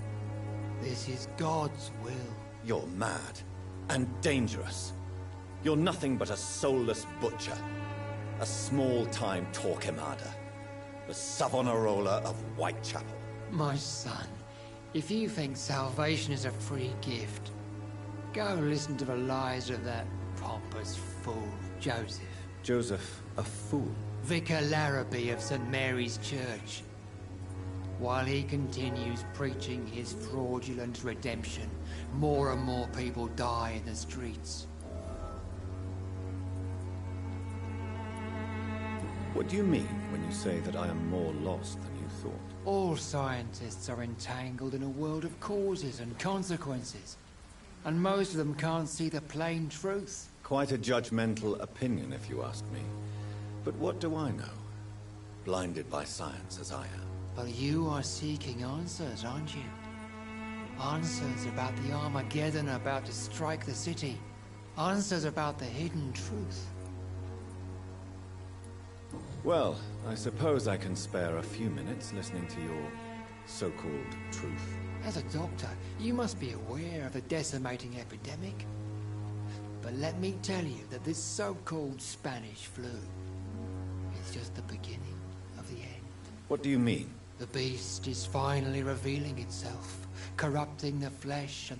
This is God's will. You're mad. And dangerous. You're nothing but a soulless butcher. A small-time Torquemada. The Savonarola of Whitechapel. My son, if you think salvation is a free gift, go listen to the lies of that pompous fool, Joseph. Joseph, a fool? Vicar Larrabee of St. Mary's Church. While he continues preaching his fraudulent redemption, more and more people die in the streets. What do you mean when you say that I am more lost than you thought? All scientists are entangled in a world of causes and consequences. And most of them can't see the plain truth. Quite a judgmental opinion, if you ask me. But what do I know? Blinded by science as I am. But you are seeking answers, aren't you? Answers about the Armageddon about to strike the city. Answers about the hidden truth. Well, I suppose I can spare a few minutes listening to your so-called truth. As a doctor, you must be aware of the decimating epidemic. But let me tell you that this so-called Spanish flu is just the beginning of the end. What do you mean? The beast is finally revealing itself, corrupting the flesh and...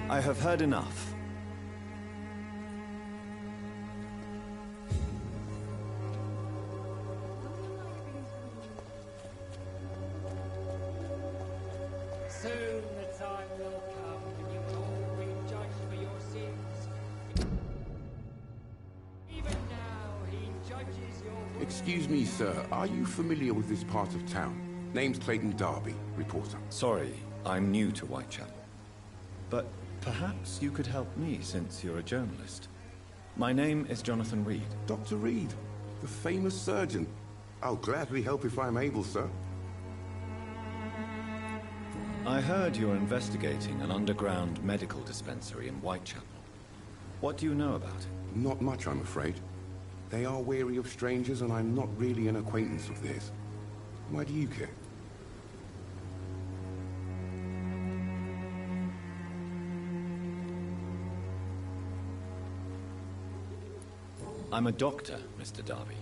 I have heard enough. Soon the time will come when you will all be judged for your sins. Even now, he judges your... Excuse me, sir. Are you familiar with this part of town? Name's Clayton Darby, reporter. Sorry, I'm new to Whitechapel. But perhaps you could help me, since you're a journalist. My name is Jonathan Reed. Dr. Reed, the famous surgeon. I'll gladly help if I'm able, sir. I heard you're investigating an underground medical dispensary in Whitechapel. What do you know about it? Not much, I'm afraid. They are wary of strangers, and I'm not really an acquaintance of theirs. Why do you care? I'm a doctor, Mr. Darby.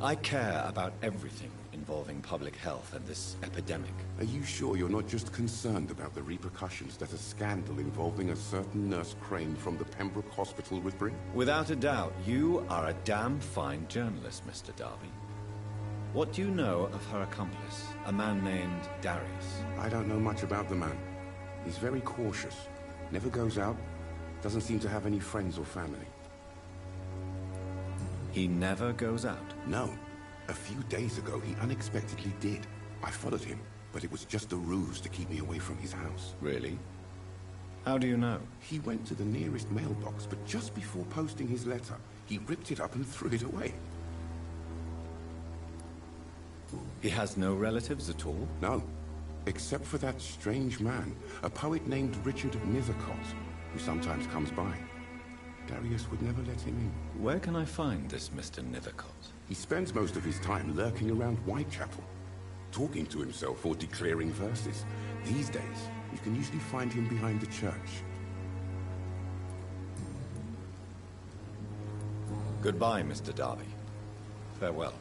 I care about everything involving public health and this epidemic. Are you sure you're not just concerned about the repercussions that a scandal involving a certain Nurse Crane from the Pembroke Hospital would bring? Without a doubt, you are a damn fine journalist, Mr. Darby. What do you know of her accomplice, a man named Darius? I don't know much about the man. He's very cautious. Never goes out. Doesn't seem to have any friends or family. He never goes out? No. A few days ago, he unexpectedly did. I followed him, but it was just a ruse to keep me away from his house. Really? How do you know? He went to the nearest mailbox, but just before posting his letter, he ripped it up and threw it away. He has no relatives at all? No. Except for that strange man, a poet named Richard Nithercott, who sometimes comes by. Darius would never let him in. Where can I find this Mr. Nithercott? He spends most of his time lurking around Whitechapel, talking to himself or declaring verses. These days, you can usually find him behind the church. Goodbye, Mr. Darby. Farewell.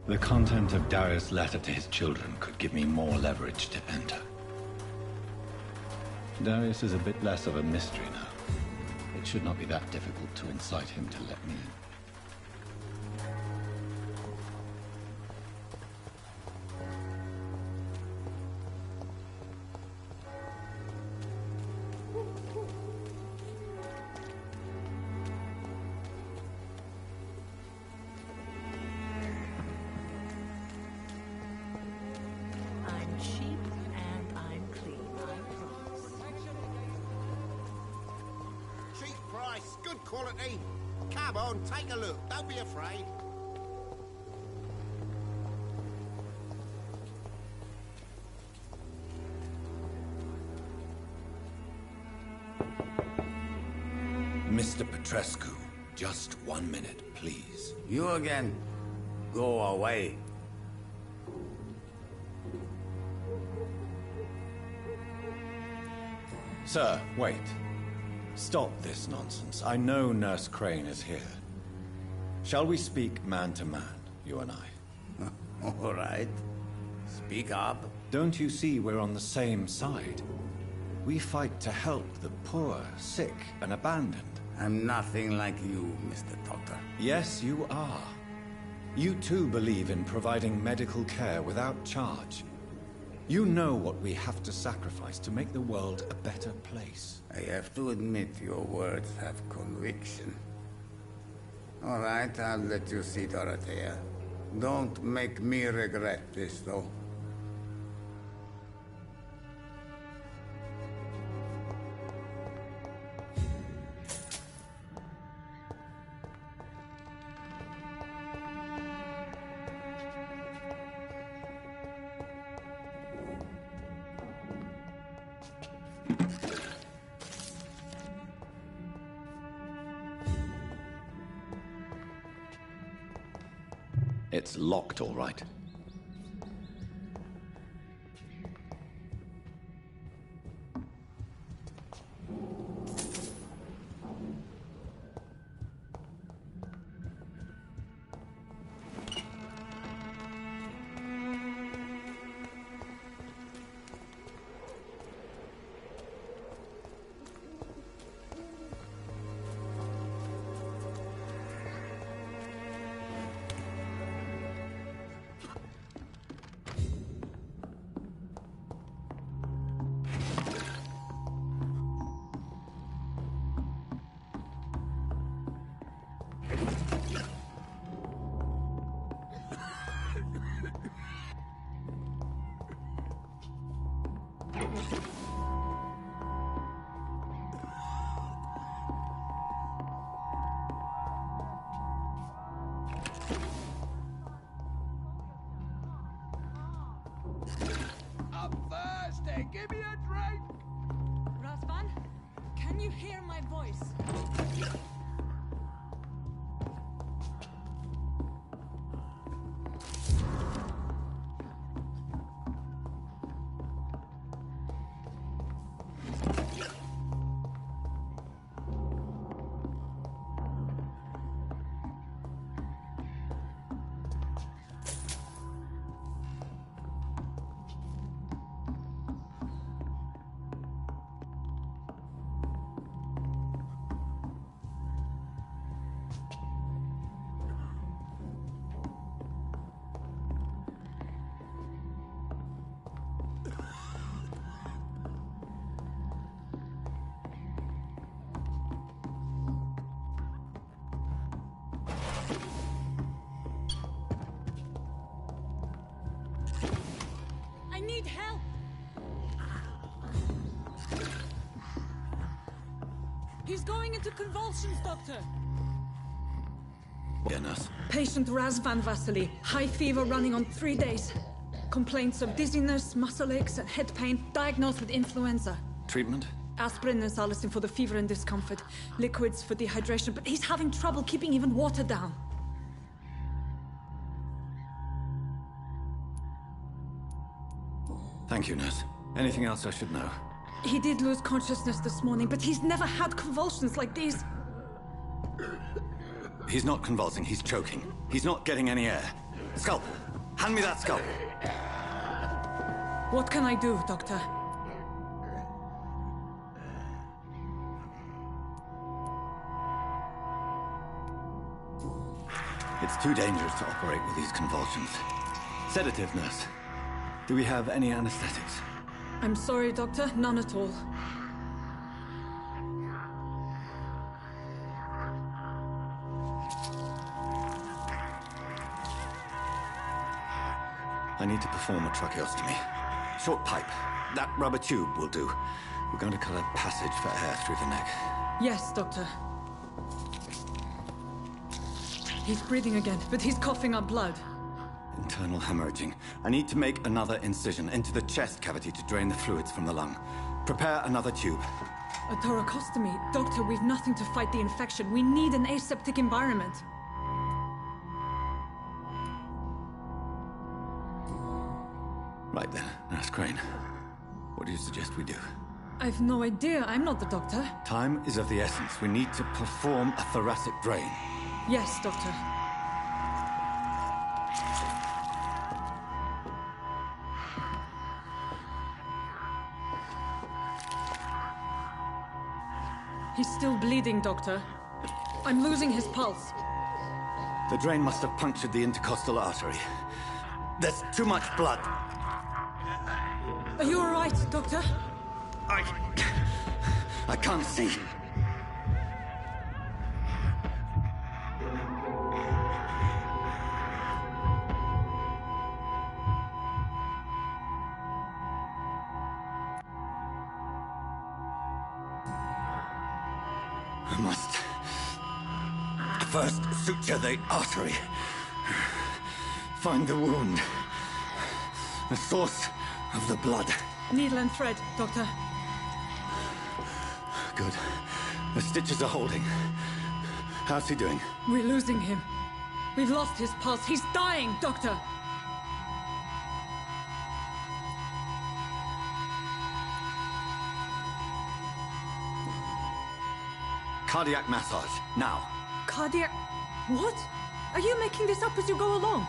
The content of Darius' letter to his children could give me more leverage to enter. Darius is a bit less of a mystery now. It should not be that difficult to incite him to let me in. Good quality. Come on, take a look. Don't be afraid. Mr. Petrescu, just 1 minute, please. You again. Go away. Sir, wait. Stop this nonsense. I know Nurse Crane is here. Shall we speak man to man, you and I? All right. Speak up. Don't you see we're on the same side? We fight to help the poor, sick, and abandoned. I'm nothing like you, Mr. Doctor. Yes, you are. You too believe in providing medical care without charge. You know what we have to sacrifice to make the world a better place. I have to admit your words have conviction. All right, I'll let you see, Dorothea. Don't make me regret this, though. It's locked, all right. I'm thirsty. Give me a drink. Razvan, can you hear my voice? I need help! He's going into convulsions, Doctor! Nurse. Patient Razvan Vasily. High fever running on 3 days. Complaints of dizziness, muscle aches, and head pain. Diagnosed with influenza. Treatment? Aspirin and salicin for the fever and discomfort. Liquids for dehydration, but he's having trouble keeping even water down. Thank you, nurse. Anything else I should know? He did lose consciousness this morning, but he's never had convulsions like these. He's not convulsing, he's choking. He's not getting any air. Scalpel! Hand me that scalpel! What can I do, Doctor? It's too dangerous to operate with these convulsions. Sedative, nurse. Do we have any anesthetics? I'm sorry, Doctor. None at all. I need to perform a tracheostomy. Short pipe. That rubber tube will do. We're going to cut a passage for air through the neck. Yes, Doctor. He's breathing again, but he's coughing up blood. Internal hemorrhaging. I need to make another incision into the chest cavity to drain the fluids from the lung. Prepare another tube. A thoracostomy. Doctor, we've nothing to fight the infection. We need an aseptic environment. Right then, Nurse Crane. What do you suggest we do? I've no idea. I'm not the doctor. Time is of the essence. We need to perform a thoracic drain. Yes, Doctor. He's still bleeding, Doctor. I'm losing his pulse. The drain must have punctured the intercostal artery. There's too much blood. Are you all right, Doctor? I can't see. I must first suture the artery. Find the wound. The source of the blood. Needle and thread, Doctor. Good. The stitches are holding. How's he doing? We're losing him. We've lost his pulse. He's dying, Doctor. Cardiac massage, now. Cardiac... What? Are you making this up as you go along?